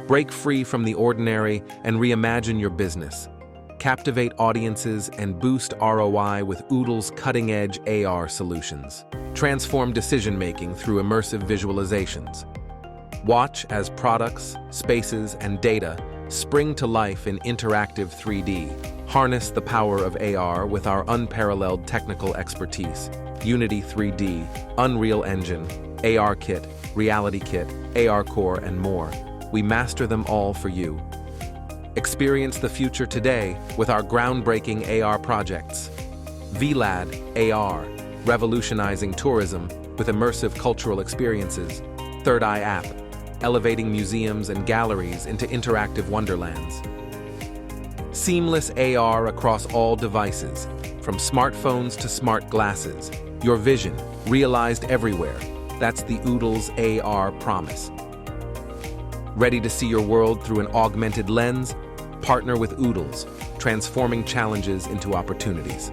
Break free from the ordinary and reimagine your business. Captivate audiences and boost ROI with Oodles' cutting-edge AR solutions. Transform decision-making through immersive visualizations. Watch as products, spaces, and data spring to life in interactive 3D. Harness the power of AR with our unparalleled technical expertise. Unity 3D, Unreal Engine, ARKit, RealityKit, ARCore, and more. We master them all for you. Experience the future today with our groundbreaking AR projects. VLAD AR, revolutionizing tourism with immersive cultural experiences. Third Eye app, elevating museums and galleries into interactive wonderlands. Seamless AR across all devices, from smartphones to smart glasses. Your vision, realized everywhere. That's the Oodles AR promise. Ready to see your world through an augmented lens? Partner with Oodles, transforming challenges into opportunities.